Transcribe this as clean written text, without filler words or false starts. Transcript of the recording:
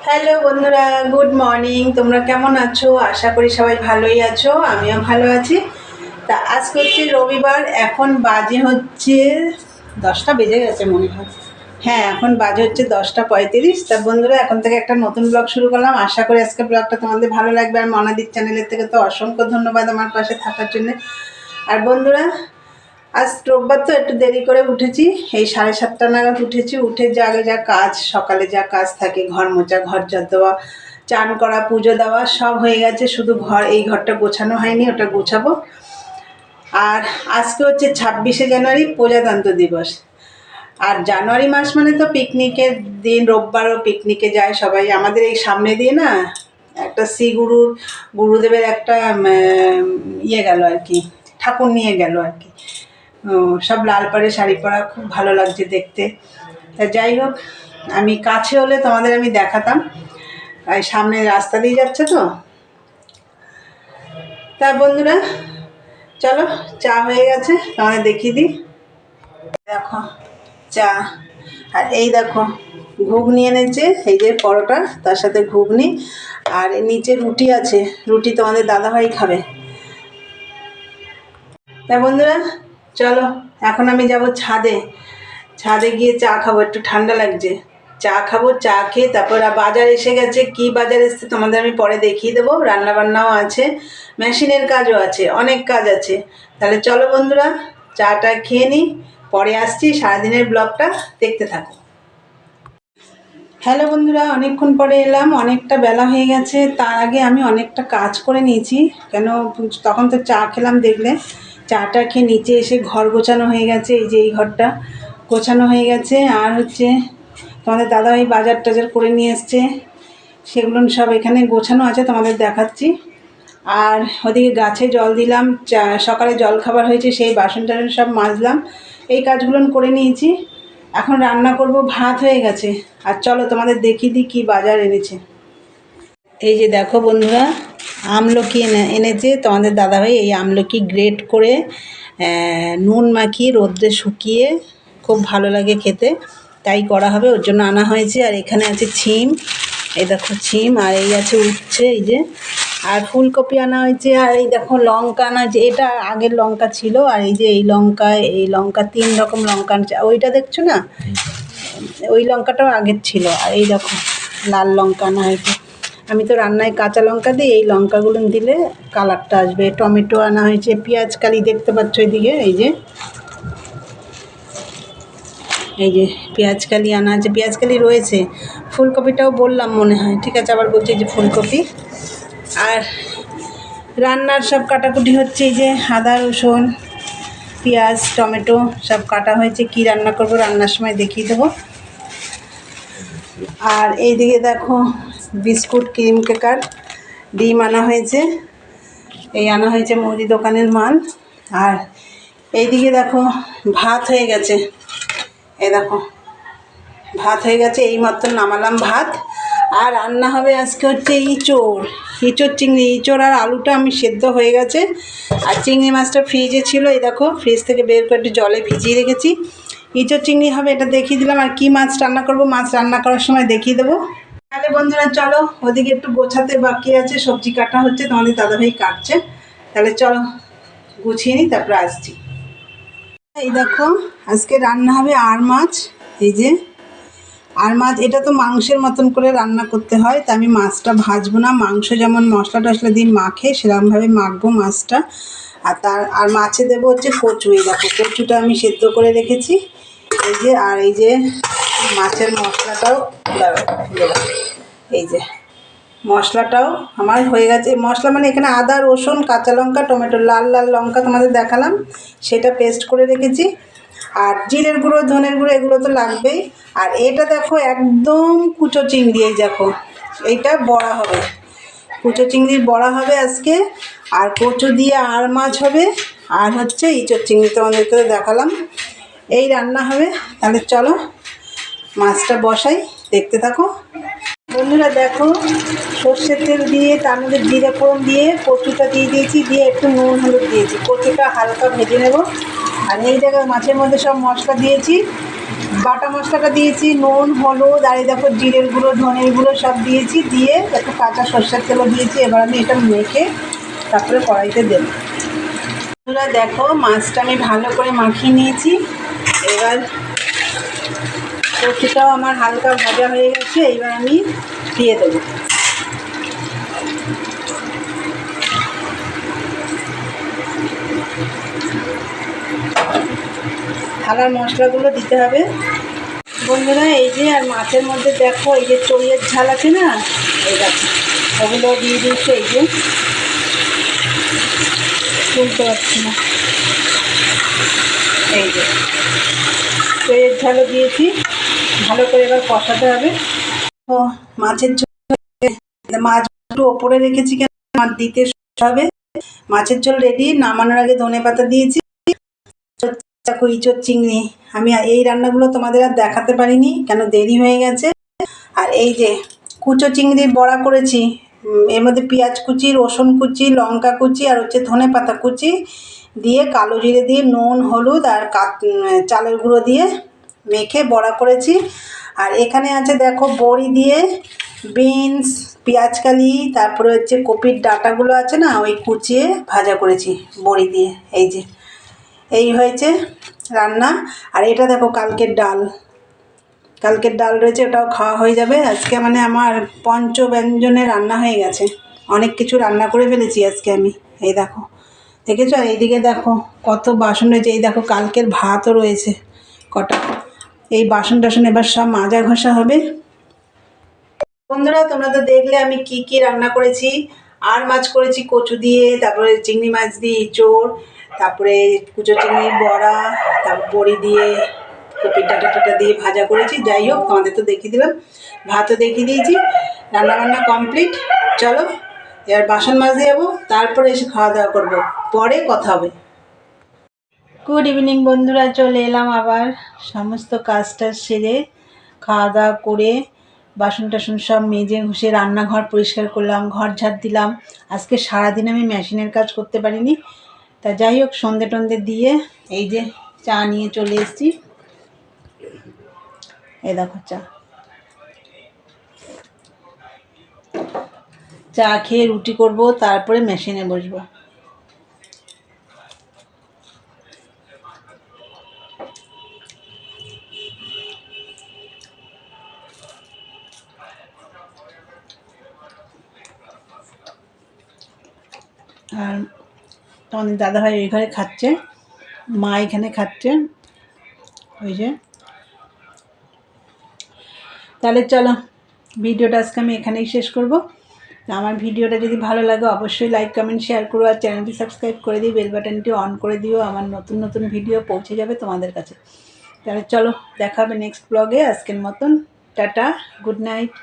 Hello বন্ধুরা, good morning. তোমরা কেমন আছো? আশা করি সবাই ভালোই আছো, আমিও ভালো আছি। তা আজকে হচ্ছে রবিবার, এখন বাজে হচ্ছে 10টা বেজে গেছে মনে হয়। হ্যাঁ, এখন বাজে হচ্ছে 10টা 35। তা বন্ধুরা, এখন থেকে একটা নতুন ব্লগ শুরু করলাম। আশা করি আজকে ব্লগটা তোমাদের ভালো লাগবে। আর মনাদির চ্যানেলের থেকে তো অসংখ্য ধন্যবাদ আমার পাশে থাকার জন্য। আর বন্ধুরা, আজ রোববার তো একটু দেরি করে উঠেছি, এই 7:30 নাগাদ উঠেছি। উঠে যা কাজ, সকালে যা কাজ থাকে, ঘর মোছা, ঘর ঝাড় দেওয়া, চান করা, পুজো দেওয়া সব হয়ে গেছে। শুধু এই ঘরটা গোছানো হয়নি, ওটা গোছাবো। আর আজকে হচ্ছে 26শে জানুয়ারি, প্রজাতন্ত্র দিবস। আর জানুয়ারি মাস মানে তো পিকনিকের দিন। রোববারও পিকনিকে যায় সবাই। আমাদের এই সামনে দিয়ে না একটা গুরুদেবের একটা ইয়ে গেল আর কি, ঠাকুর নিয়ে গেল আর কি। সব লাল পাড়ে শাড়ি পরা, খুব ভালো লাগছে দেখতে। তা যাই হোক, আমি কাছে হলে তোমাদের আমি দেখাতাম, আর সামনে রাস্তা দিয়ে যাচ্ছে তো। তা বন্ধুরা, চলো, চা হয়ে গেছে, তোমাদের দেখিয়ে দিই। দেখো চা, আর এই দেখো ঘুগনি এনেছে, এই যে পরোটা, তার সাথে ঘুগনি, আর নিচে রুটি আছে। রুটি তোমাদের দাদাভাই খাবে। তা বন্ধুরা, চলো, এখন আমি যাব ছাদে। ছাদে গিয়ে চা খাবো, একটু ঠান্ডা লাগছে। চা খাবো, চা খেয়ে তারপর বাজার এসে গেছে। কি বাজার এসছে তোমাদের আমি পরে দেখিয়ে দেবো। রান্নাবান্নাও আছে, মেশিনের কাজও আছে, অনেক কাজ আছে। তাহলে চলো বন্ধুরা, চাটা খেয়ে নিই, পরে আসছি। সারাদিনের ব্লগটা দেখতে থাকো। হ্যালো বন্ধুরা, অনেকক্ষণ পরে এলাম, অনেকটা বেলা হয়ে গেছে। তার আগে আমি অনেকটা কাজ করে নিয়েছি। কেন, তখন তো চা খেলাম দেখলে। চাটা খেয়ে নিচে এসে ঘর গোছানো হয়ে গেছে। এই যে এই ঘরটা গোছানো হয়ে গেছে। আর হচ্ছে তোমাদের দাদাভাই বাজার টাজার করে নিয়ে এসছে, সেগুলো সব এখানে গোছানো আছে, তোমাদের দেখাচ্ছি। আর ওদিকে গাছে জল দিলাম, সকালে জল খাবার হয়েছে, সেই বাসন টাসন সব মাজলাম। এই কাজগুলো করে নিয়েছি। এখন রান্না করব, ভাত হয়ে গেছে। আর চলো তোমাদের দেখিয়ে দিই কী বাজার এনেছে। এই যে দেখো বন্ধুরা, আমলকি এনেছে তোমাদের দাদাভাই। এই আমলকি গ্রেট করে নুন মাখিয়ে রোদ্রে শুকিয়ে খুব ভালো লাগে খেতে, তাই করা হবে, ওর জন্য আনা হয়েছে। আর এখানে আছে ছিম, এই দেখো ছিম, আর এই আছে উচ্ছে, এই যে। আর ফুলকপি আনা হয়েছে। আর এই দেখো লঙ্কা আনা হয়েছে, এটা আগের লঙ্কা ছিল। আর এই যে এই লঙ্কা 3 রকম লঙ্কা আনছে। ওইটা দেখছো না, ওই লঙ্কাটাও আগের ছিল। আর এই দেখো লাল লঙ্কা আনা হয়েছে। আমি তো রান্নায় কাঁচা লঙ্কা দিই, এই লঙ্কাগুলো দিলে কালারটা আসবে। টমেটো আনা হয়েছে, পেঁয়াজ কালি দেখতে পাচ্ছ এদিকে, এই যে পেঁয়াজ কালি আনা আছে, পেঁয়াজ কালি রয়েছে। ফুলকপিটাও বললাম মনে হয়, ঠিক আছে, আবার বলছি যে ফুলকপি। আর রান্নার সব কাটাকুটি হচ্ছে, এই যে আদা রসুন পেঁয়াজ টমেটো সব কাটা হয়েছে। কি রান্না করব রান্নার সময় দেখিয়ে দেবো। আর এইদিকে দেখো বিস্কুট, ক্রিম কেকার, ডিম আনা হয়েছে। এই আনা হয়েছে মুদি দোকানের মাল। আর এইদিকে দেখো ভাত হয়ে গেছে, এই দেখো ভাত হয়ে গেছে, এইমাত্র নামালাম ভাত। আর রান্না হবে আজকে হচ্ছে ইঁচড় চিংড়ি। ইঁচড় আর আলুটা আমি সেদ্ধ হয়ে গেছে। আর চিংড়ি মাছটা ফ্রিজে ছিল, এই দেখো ফ্রিজ থেকে বের করে একটু জলে ভিজিয়ে রেখেছি। ইঁচড় চিংড়ি হবে, এটা দেখিয়ে দিলাম। আর কি মাছ রান্না করব, মাছ রান্না করার সময় দেখিয়ে দেবো। তাহলে বন্ধুরা চলো, ওদিকে একটু গোছাতে বাকি আছে, সবজি কাটা হচ্ছে, তোমাদের দাদাভাই কাটছে। তাহলে চলো গুছিয়ে নিই, তারপরে আসছি। এই দেখো আজকে রান্না হবে আর মাছ। এই যে আর মাছ, এটা তো মাংসের মতন করে রান্না করতে হয়, তা আমি মাছটা ভাজবো না। মাংস যেমন মশলা টশলা দিয়ে মাখে, সেরকমভাবে মাখবো মাছটা। আর মাছে দেবো হচ্ছে কচু। এই দেখো কচুটা আমি সেদ্ধ করে রেখেছি, এই যে। আর এই যে মাছের মশলাটাও, এই যে মশলাটাও আমার হয়ে গেছে। মশলা মানে এখানে আদা রসুন কাঁচা লঙ্কা টমেটো, লাল লাল লঙ্কা তোমাদের দেখালাম, সেটা পেস্ট করে রেখেছি। আর জিরের গুঁড়ো ধনের গুঁড়ো এগুলো তো লাগবেই। আর এটা দেখো একদম কুচো চিংড়ি, এই দেখো এইটা বড়া হবে, কুচো চিংড়ির বড়া হবে আজকে। আর কচু দিয়ে আর মাছ হবে। আর হচ্ছে ইঁচড় চিংড়ি তোমাদেরকে দেখালাম, এই রান্না হবে। তাহলে চলো মাছটা বসাই, দেখতে থাকো বন্ধুরা। দেখো সর্ষের তেল দিয়ে, তার মধ্যে জিরে ফোড়ন দিয়ে কচুটা দিয়ে দিয়েছি, দিয়ে একটু নুন হলুদ দিয়েছি। কচুটা হালকা ভেজে নেব। আর এই জায়গায় মাছের মধ্যে সব মশলা দিয়েছি, বাটা মশলাটা দিয়েছি, নুন, হলুদ, আর এই দেখো জিরের গুঁড়ো, ধনের গুঁড়ো সব দিয়েছি, দিয়ে একটু কাঁচা সর্ষের তেলও দিয়েছি। এবার আমি এটা মেখে তারপরে কড়াইতে দেবো। বন্ধুরা দেখো মাছটা আমি ভালো করে মাখিয়ে নিয়েছি। এবার কচুটাও আমার হালকা ভাজা হয়ে গেছে, এইবার আমি দিয়ে দেবো। থালার মশলাগুলো দিতে হবে বন্ধুরা। এই যে আর মাছের মধ্যে দেখো এই যে চড়িয়ের ঝাল আছে না, এই দেখো ওগুলো দিয়ে দিয়েছে। এই যে তুলতে পারছি না, এই যে চড়িয়ের ঝালও দিয়েছি। ভালো করে এবার কষাতে হবে। ও মাছের ঝোল, মাছ একটু ওপরে রেখেছি কেন, মাছ দিতে হবে। মাছের ঝোল রেডি। নামানোর আগে ধনেপাতা দিয়েছি। ইঁচড় চিংড়ি, আমি এই রান্নাগুলো তোমাদের আর দেখাতে পারিনি কেন দেরি হয়ে গেছে। আর এই যে কুচো চিংড়ির বড়া করেছি, এর মধ্যে পেঁয়াজ কুচি, রসুন কুচি, লঙ্কা কুচি আর হচ্ছে ধনেপাতা কুচি দিয়ে, কালো জিরে দিয়ে, নুন, হলুদ আর চালের গুঁড়ো দিয়ে মেখে বড়া করেছি। আর এখানে আছে দেখো বড়ি দিয়ে বিনস, পেঁয়াজকালি, তারপরে হচ্ছে কপির ডাঁটাগুলো আছে না, ওই কুচিয়ে ভাজা করেছি বড়ি দিয়ে। এই যে এই হয়েছে রান্না। আর এটা দেখো কালকের ডাল রয়েছে, ওটাও খাওয়া হয়ে যাবে আজকে। মানে আমার পঞ্চব্যঞ্জনে রান্না হয়ে গেছে, অনেক কিছু রান্না করে ফেলেছি আজকে আমি। এই দেখো দেখেছো। আর এইদিকে দেখো কত বাসন রয়েছে। এই দেখো কালকের ভাতও রয়েছে কটা। এই বাসন টাসন এবার সব মাজা ঘষা হবে। বন্ধুরা তোমরা তো দেখলে আমি কি কি রান্না করেছি। আর মাছ করেছি কচু দিয়ে, তারপরে চিংড়ি মাছ দিয়ে ইঁচড়, তারপরে কুচো চিংড়ির বড়া, তারপর বড়ি দিয়ে কপির ডাঁটা দিয়ে ভাজা করেছি। যাই হোক তোমাদের তো দেখিয়ে দিলাম, ভাতও দেখিয়ে দিয়েছি। রান্নাবান্না কমপ্লিট। চলো এবার বাসন মাজতে যাবো, তারপরে এসে খাওয়া দাওয়া করবো, পরে কথা হবে। গুড ইভিনিং বন্ধুরা, চলে এলাম আবার সমস্ত কাজটা সেরে, খাওয়া দাওয়া করে, বাসন টাসন সব মেজে ঘষে রান্নাঘর পরিষ্কার করলাম, ঘর ঝাড় দিলাম। আজকে সারাদিন আমি মেশিনের কাজ করতে পারিনি। তা যাই হোক সন্ধে টন্ধে দিয়ে এই যে চা নিয়ে চলে এসেছি। এই দেখো চা খেয়ে রুটি করব, তারপরে মেশিনে বসবো। আর তোমাদের দাদাভাই ওই ঘরে খাচ্ছে, মা এখানে খাচ্ছে। ওই যে তাহলে চলো ভিডিওটা আজকে আমি এখানেই শেষ করব। আমার ভিডিওটা যদি ভালো লাগে অবশ্যই লাইক কমেন্ট শেয়ার করো, আর চ্যানেলটি সাবস্ক্রাইব করে দিও, বেল বাটনটি অন করে দিও, আমার নতুন নতুন ভিডিও পৌঁছে যাবে তোমাদের কাছে। তাহলে চলো দেখা হবে নেক্সট ব্লগে। আজকের মতন টাটা, গুড নাইট।